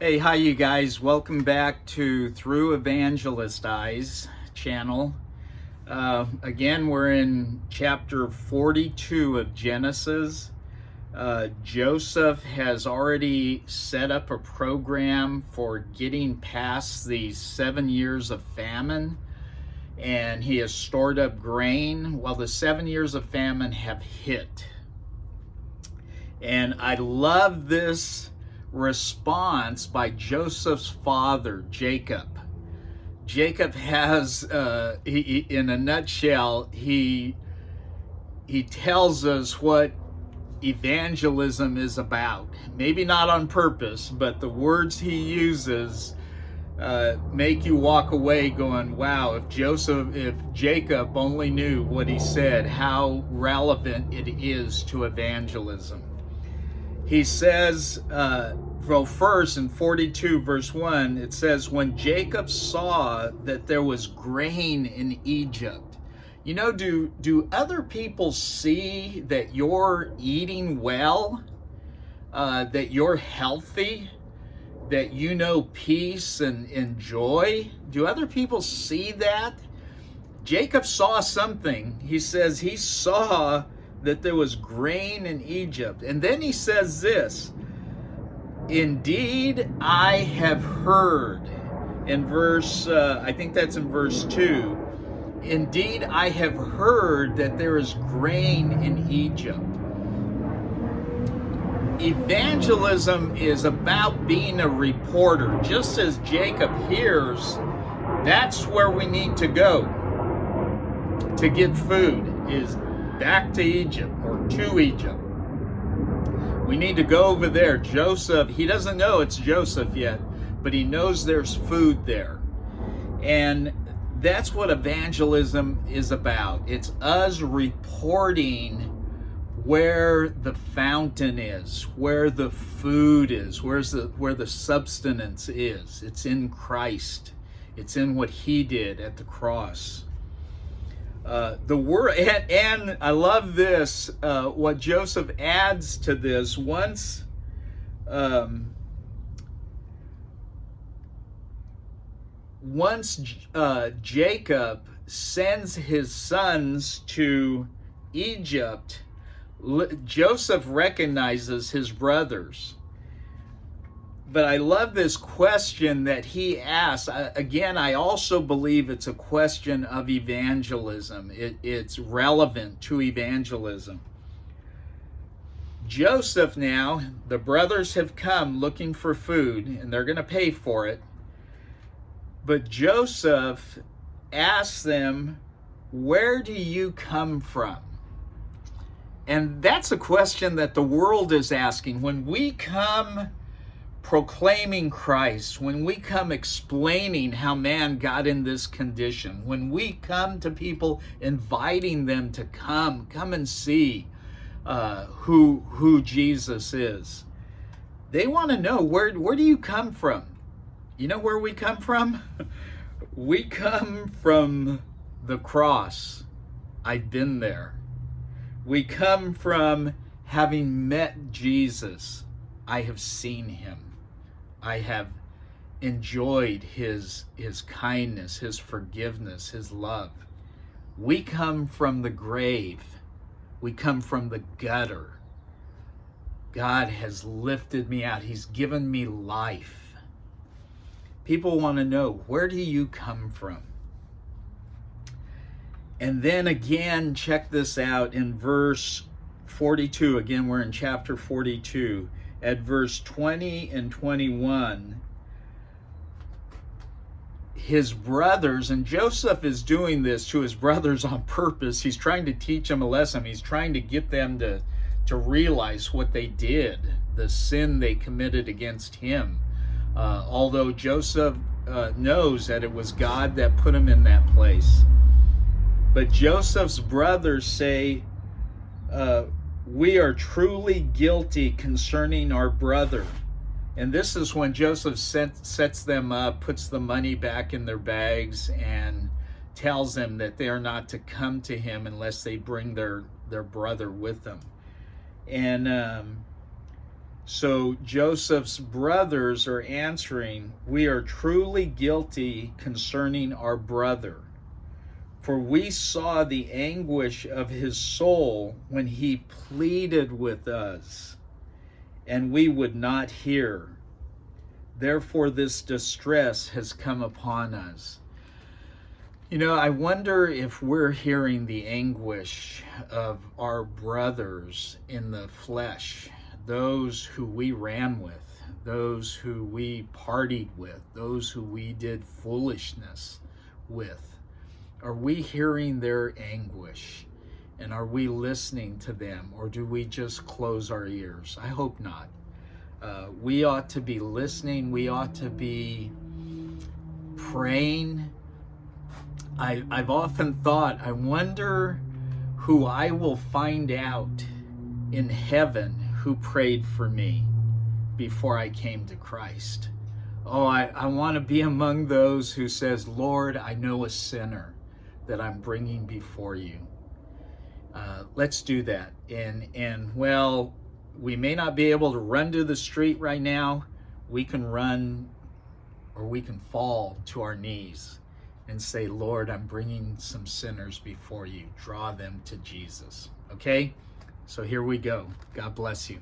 Hey, hi you guys. Welcome back to Through Evangelist Eyes channel. Again, we're in chapter 42 of Genesis. Joseph has already set up a program for getting past the 7 years of famine, and he has stored up grain. Well, the 7 years of famine have hit. And I love this response by Joseph's father, Jacob. Jacob has, in a nutshell, he tells us what evangelism is about. Maybe not on purpose, but the words he uses make you walk away going, wow, if Jacob only knew what he said, how relevant it is to evangelism. He says, well, first in 42 verse 1, it says, when Jacob saw that there was grain in Egypt. You know, do other people see that you're eating well, that you're healthy, that you know peace and joy? Do other people see that? Jacob saw something. He says he saw that there was grain in Egypt. And then he says this, indeed I have heard, in verse, I think that's in verse 2, indeed I have heard that there is grain in Egypt. Evangelism is about being a reporter. Just as Jacob hears, that's where we need to go to get food, is back to Egypt, or to Egypt. We need to go over there. Joseph, he doesn't know it's Joseph yet, but he knows there's food there. And that's what evangelism is about. It's us reporting where the fountain is, where the food is, where the substance is. It's in Christ. It's in what he did at the cross. The word, and I love this, what Joseph adds to this. Once Jacob sends his sons to Egypt, Joseph recognizes his brothers. But I love this question that he asks. Again, I also believe it's a question of evangelism. It's relevant to evangelism. Joseph now, the brothers have come looking for food, and they're going to pay for it. But Joseph asks them, where do you come from? And that's a question that the world is asking. When we come proclaiming Christ, when we come explaining how man got in this condition, when we come to people inviting them to come and see who Jesus is, they want to know, where do you come from? You know where we come from? We come from the cross. I've been there. We come from having met Jesus. I have seen him. I have enjoyed his kindness, his forgiveness, his love. We come from the grave. We come from the gutter. God has lifted me out. He's given me life. People want to know, where do you come from? And then again, check this out in verse 42. Again, we're in chapter 42. At verse 20 and 21, his brothers, and Joseph is doing this to his brothers on purpose. He's trying to teach them a lesson. He's trying to get them to realize what they did, the sin they committed against him. Although Joseph knows that it was God that put him in that place. But Joseph's brothers say, we are truly guilty concerning our brother. And this is when Joseph sets them up, puts the money back in their bags, and tells them that they are not to come to him unless they bring their brother with them. And So Joseph's brothers are answering, "We are truly guilty concerning our brother. For we saw the anguish of his soul when he pleaded with us, and we would not hear. Therefore this distress has come upon us." You know, I wonder if we're hearing the anguish of our brothers in the flesh, those who we ran with, those who we partied with, those who we did foolishness with. Are we hearing their anguish? And are we listening to them? Or do we just close our ears? I hope not. We ought to be listening. We ought to be praying. I've often thought, I wonder who I will find out in heaven who prayed for me before I came to Christ. Oh, I want to be among those who says, "Lord, I know a sinner that I'm bringing before you." Let's do that. And well, we may not be able to run to the street right now. We can run, or we can fall to our knees and say, "Lord, I'm bringing some sinners before you. Draw them to Jesus." Okay? So here we go. God bless you.